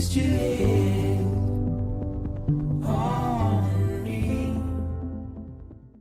placed your head on me.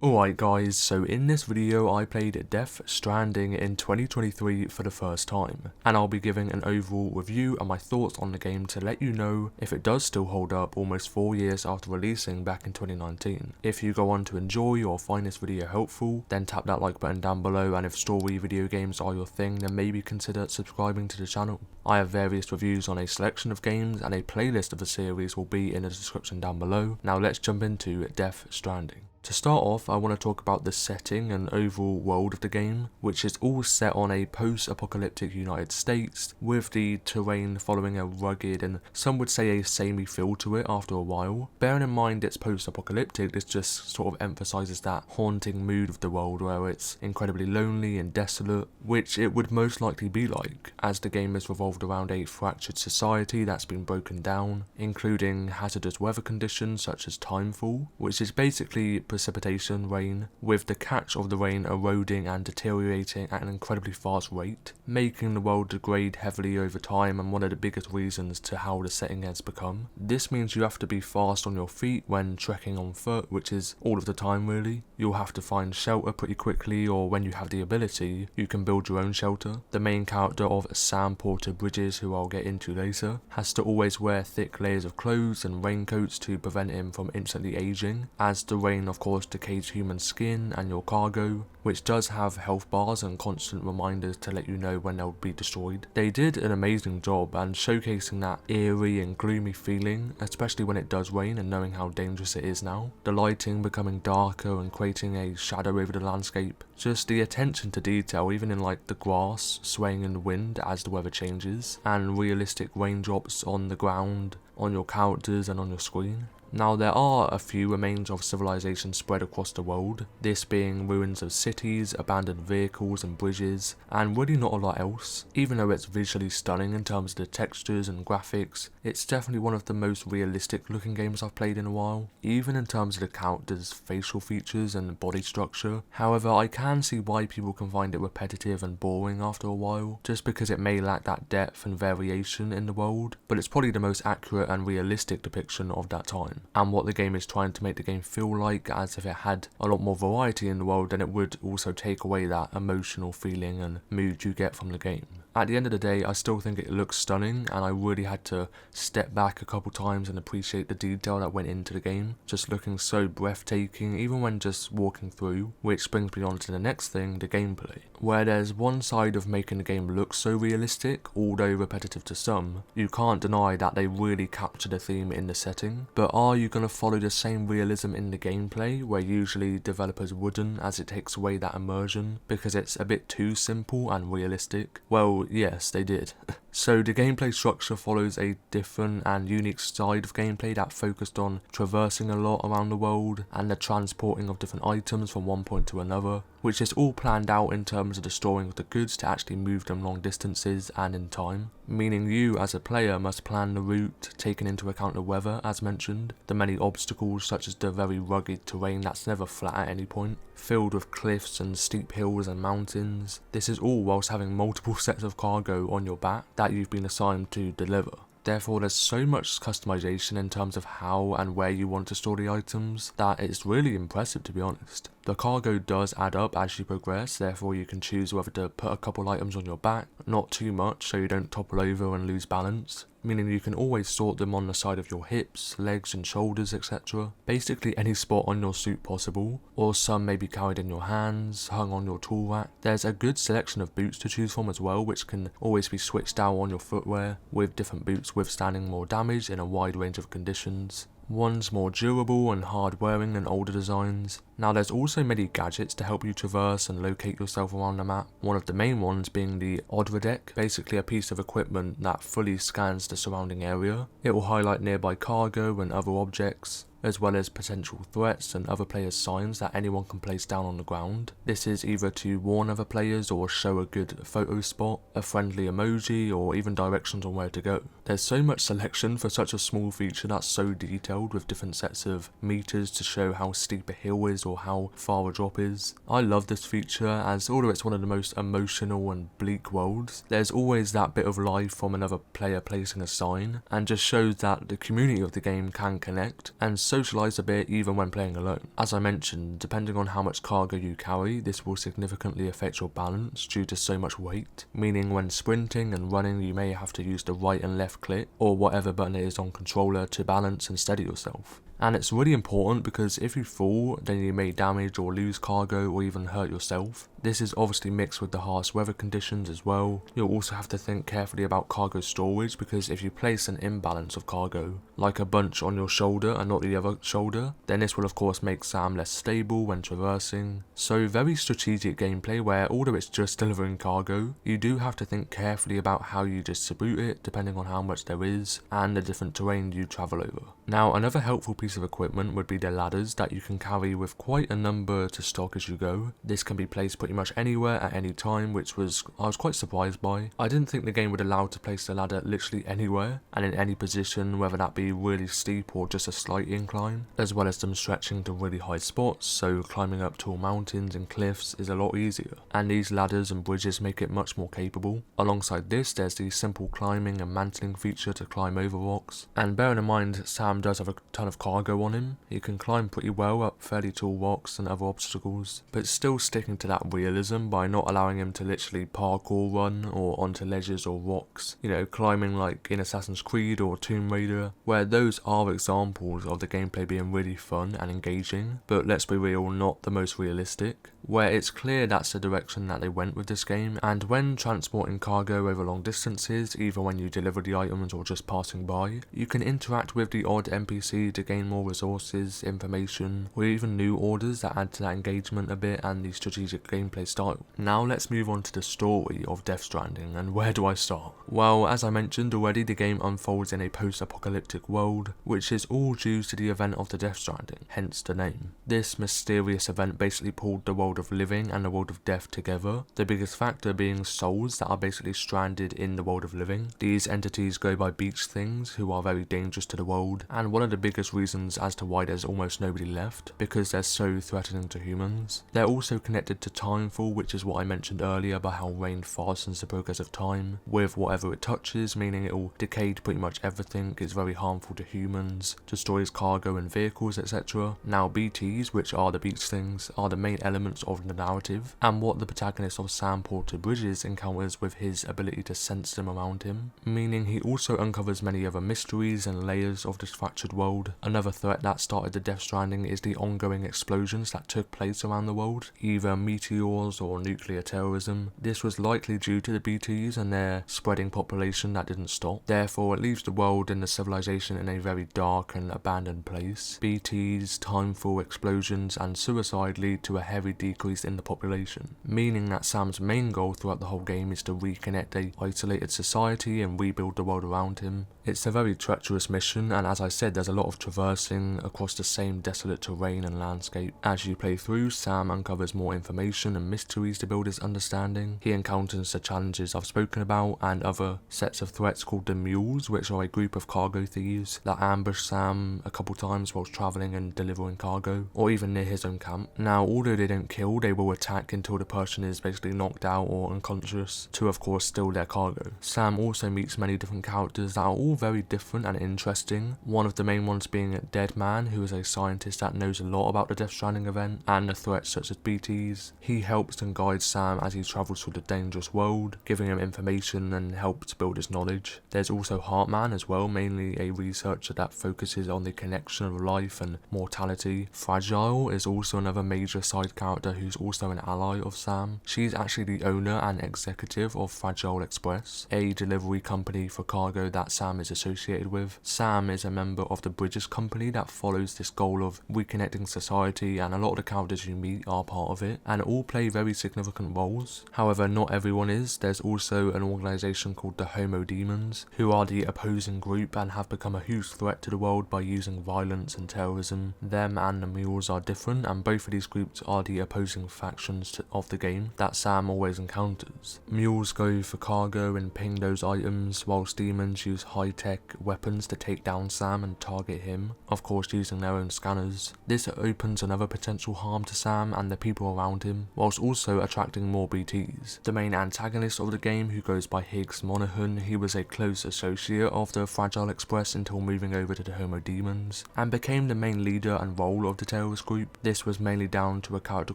Alright guys, so in this video I played Death Stranding in 2023 for the first time, and I'll be giving an overall review and my thoughts on the game to let you know if it does still hold up almost 4 years after releasing back in 2019. If you go on to enjoy or find this video helpful, then tap that like button down below, and if story video games are your thing, then maybe consider subscribing to the channel. I have various reviews on a selection of games, and a playlist of the series will be in the description down below. Now let's jump into Death Stranding. To start off, I want to talk about the setting and overall world of the game, which is all set on a post-apocalyptic United States, with the terrain following a rugged and some would say a samey feel to it after a while. Bearing in mind it's post-apocalyptic, this just sort of emphasises that haunting mood of the world where it's incredibly lonely and desolate, which it would most likely be like, as the game is revolved around a fractured society that's been broken down, including hazardous weather conditions such as timefall, which is basically precipitation rain, with the catch of the rain eroding and deteriorating at an incredibly fast rate, making the world degrade heavily over time, and one of the biggest reasons to how the setting has become. This means you have to be fast on your feet when trekking on foot, which is all of the time really. You'll have to find shelter pretty quickly, or when you have the ability, you can build your own shelter. The main character of Sam Porter Bridges, who I'll get into later, has to always wear thick layers of clothes and raincoats to prevent him from instantly aging, as the rain of course decays human skin and your cargo, which does have health bars and constant reminders to let you know when they'll be destroyed. They did an amazing job and showcasing that eerie and gloomy feeling, especially when it does rain and knowing how dangerous it is now. The lighting becoming darker and creating a shadow over the landscape. Just the attention to detail, even in like the grass swaying in the wind as the weather changes, and realistic raindrops on the ground, on your characters and on your screen. Now there are a few remains of civilization spread across the world, this being ruins of cities, abandoned vehicles and bridges, and really not a lot else. Even though it's visually stunning in terms of the textures and graphics, it's definitely one of the most realistic looking games I've played in a while, even in terms of the characters' facial features and body structure. However, I can see why people can find it repetitive and boring after a while, just because it may lack that depth and variation in the world, but it's probably the most accurate and realistic depiction of that time, and what the game is trying to make the game feel like, as if it had a lot more variety in the world, then it would also take away that emotional feeling and mood you get from the game. At the end of the day, I still think it looks stunning, and I really had to step back a couple times and appreciate the detail that went into the game, just looking so breathtaking even when just walking through, which brings me on to the next thing, the gameplay. Where there's one side of making the game look so realistic, although repetitive to some, you can't deny that they really capture the theme in the setting. But are you going to follow the same realism in the gameplay, where usually developers wouldn't, as it takes away that immersion because it's a bit too simple and realistic? Well, yes, they did. So the gameplay structure follows a different and unique side of gameplay that focused on traversing a lot around the world and the transporting of different items from one point to another, which is all planned out in terms of the storing of the goods to actually move them long distances and in time, meaning you as a player must plan the route, taking into account the weather as mentioned, the many obstacles such as the very rugged terrain that's never flat at any point, filled with cliffs and steep hills and mountains. This is all whilst having multiple sets of cargo on your back that you've been assigned to deliver. Therefore, there's so much customization in terms of how and where you want to store the items that it's really impressive, to be honest. The cargo does add up as you progress, therefore you can choose whether to put a couple items on your back, not too much so you don't topple over and lose balance, meaning you can always sort them on the side of your hips, legs and shoulders, etc. Basically any spot on your suit possible, or some may be carried in your hands, hung on your tool rack. There's a good selection of boots to choose from as well, which can always be switched out on your footwear, with different boots withstanding more damage in a wide range of conditions. One's more durable and hard wearing than older designs. Now there's also many gadgets to help you traverse and locate yourself around the map, one of the main ones being the Odradek, basically a piece of equipment that fully scans the surrounding area. It will highlight nearby cargo and other objects, as well as potential threats and other players' signs that anyone can place down on the ground. This is either to warn other players or show a good photo spot, a friendly emoji, or even directions on where to go. There's so much selection for such a small feature that's so detailed, with different sets of meters to show how steep a hill is or how far a drop is. I love this feature, as although it's one of the most emotional and bleak worlds, there's always that bit of life from another player placing a sign, and just shows that the community of the game can connect and socialise a bit even when playing alone. As I mentioned, depending on how much cargo you carry, this will significantly affect your balance due to so much weight, meaning when sprinting and running you may have to use the right and left click or whatever button it is on controller to balance and steady yourself. And it's really important because if you fall, then you may damage or lose cargo or even hurt yourself. This is obviously mixed with the harsh weather conditions as well. You'll also have to think carefully about cargo storage, because if you place an imbalance of cargo, like a bunch on your shoulder and not the other shoulder, then this will of course make Sam less stable when traversing. So very strategic gameplay where, although it's just delivering cargo, you do have to think carefully about how you distribute it depending on how much there is and the different terrain you travel over. Now, another helpful piece of equipment would be the ladders that you can carry with quite a number to stock as you go. This can be placed pretty much anywhere at any time, which I was quite surprised by. I didn't think the game would allow to place the ladder literally anywhere and in any position, whether that be really steep or just a slight incline, as well as them stretching to really high spots, so climbing up tall mountains and cliffs is a lot easier, and these ladders and bridges make it much more capable. Alongside this, there's the simple climbing and mantling feature to climb over rocks, and bearing in mind Sam does have a ton of cargo on him, he can climb pretty well up fairly tall rocks and other obstacles, but still sticking to that realism by not allowing him to literally parkour run or onto ledges or rocks, you know, climbing like in Assassin's Creed or Tomb Raider, where those are examples of the gameplay being really fun and engaging, but let's be real, not the most realistic, where it's clear that's the direction that they went with this game. And when transporting cargo over long distances, either when you deliver the items or just passing by, you can interact with the odd NPC to gain more resources, information, or even new orders that add to that engagement a bit and the strategic gameplay style. Now let's move on to the story of Death Stranding, and where do I start? Well, as I mentioned already, the game unfolds in a post-apocalyptic world, which is all due to the event of the Death Stranding, hence the name. This mysterious event basically pulled the world of living and the world of death together, the biggest factor being souls that are basically stranded in the world of living. These entities go by beach things who are very dangerous to the world, and one of the biggest reasons as to why there's almost nobody left, because they're so threatening to humans. They're also connected to timefall, which is what I mentioned earlier about how rain fastens the progress of time with whatever it touches, meaning it will decay pretty much everything, is very harmful to humans, destroys cargo and vehicles, etc. Now BTs, which are the beach things, are the main elements of the narrative, and what the protagonist of Sam Porter Bridges encounters with his ability to sense them around him, meaning he also uncovers many other mysteries and layers of this fractured world. Another threat that started the Death Stranding is the ongoing explosions that took place around the world, either meteors or nuclear terrorism. This was likely due to the BTs and their spreading population that didn't stop. Therefore, it leaves the world and the civilization in a very dark and abandoned place. BTs, timefall, explosions, and suicide lead to a heavy decrease in the population, meaning that Sam's main goal throughout the whole game is to reconnect a isolated society and rebuild the world around him. It's a very treacherous mission, and as I said, there's a lot of traversing across the same desolate terrain and landscape. As you play through, Sam uncovers more information and mysteries to build his understanding. He encounters the challenges I've spoken about and other sets of threats called the Mules, which are a group of cargo thieves that ambush Sam a couple times whilst travelling and delivering cargo, or even near his own camp. Now, although they don't kill, they will attack until the person is basically knocked out or unconscious, to of course steal their cargo. Sam also meets many different characters that are all very different and interesting, one of the main ones being Dead Man, who is a scientist that knows a lot about the Death Stranding event and the threats such as BTs. He helps and guides Sam as he travels through the dangerous world, giving him information and helps build his knowledge. There's also Heartman as well, mainly a researcher that focuses on the connection of life and mortality. Fragile is also another major side character who's also an ally of Sam. She's actually the owner and executive of Fragile Express, a delivery company for cargo that Sam is associated with. Sam is a member member of the Bridges company that follows this goal of reconnecting society, and a lot of the characters you meet are part of it, and all play very significant roles. However, not everyone is. There's also an organisation called the Homo Demons, who are the opposing group and have become a huge threat to the world by using violence and terrorism. Them and the Mules are different, and both of these groups are the opposing factions of the game that Sam always encounters. Mules go for cargo and ping those items, whilst demons use high-tech weapons to take down Sam and target him, of course using their own scanners. This opens another potential harm to Sam and the people around him, whilst also attracting more BTs. The main antagonist of the game, who goes by Higgs Monaghan, he was a close associate of the Fragile Express until moving over to the Homo Demons, and became the main leader and role of the terrorist group. This was mainly down to a character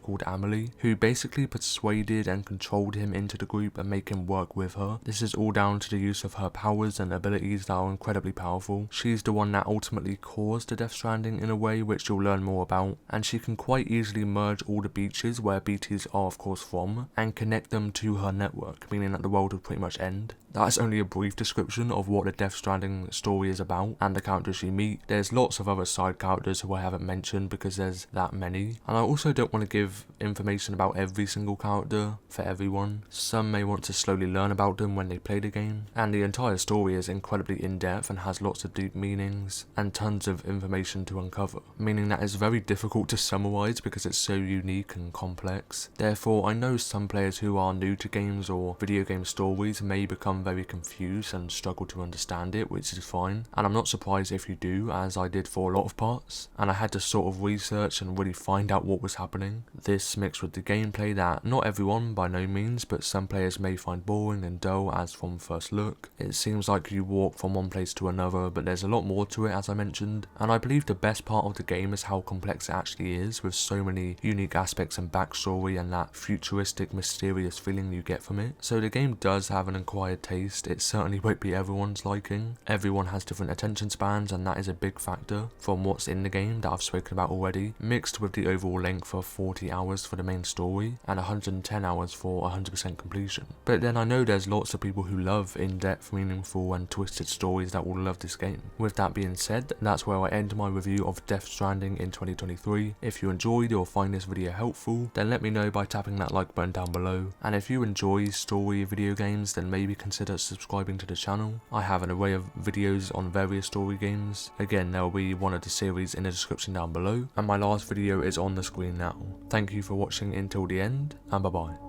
called Amelie, who basically persuaded and controlled him into the group and make him work with her. This is all down to the use of her powers and abilities that are incredibly powerful. She's the one that ultimately caused the Death Stranding in a way which you'll learn more about, and she can quite easily merge all the beaches where BTs are of course from and connect them to her network, meaning that the world would pretty much end. That is only a brief description of what the Death Stranding story is about and the characters you meet. There's lots of other side characters who I haven't mentioned because there's that many, and I also don't want to give information about every single character for everyone. Some may want to slowly learn about them when they play the game, and the entire story is incredibly in-depth and has lots of deep meanings and tons of information to uncover, meaning that it's very difficult to summarise because it's so unique and complex. Therefore, I know some players who are new to games or video game stories may become very confused and struggle to understand it, which is fine, and I'm not surprised if you do, as I did for a lot of parts, and I had to sort of research and really find out what was happening. This mixed with the gameplay that not everyone by no means, but some players may find boring and dull as from first look. It seems like you walk from one place to another, but there's a lot more to it, as I mentioned, and I believe the best part of the game is how complex it actually is, with so many unique aspects and backstory and that futuristic mysterious feeling you get from it. So the game does have an acquired taste. It certainly won't be everyone's liking. Everyone has different attention spans, and that is a big factor from what's in the game that I've spoken about already, mixed with the overall length of 40 hours for the main story and 110 hours for 100% completion. But then I know there's lots of people who love in-depth, meaningful and twisted stories that will love this game. With that being said, that's where I end my review of Death Stranding in 2023. If you enjoyed or find this video helpful, then let me know by tapping that like button down below, and if you enjoy story video games, then maybe consider subscribing to the channel. I have an array of videos on various story games. Again, there will be one of the series in the description down below, and my last video is on the screen now. Thank you for watching until the end, and bye bye.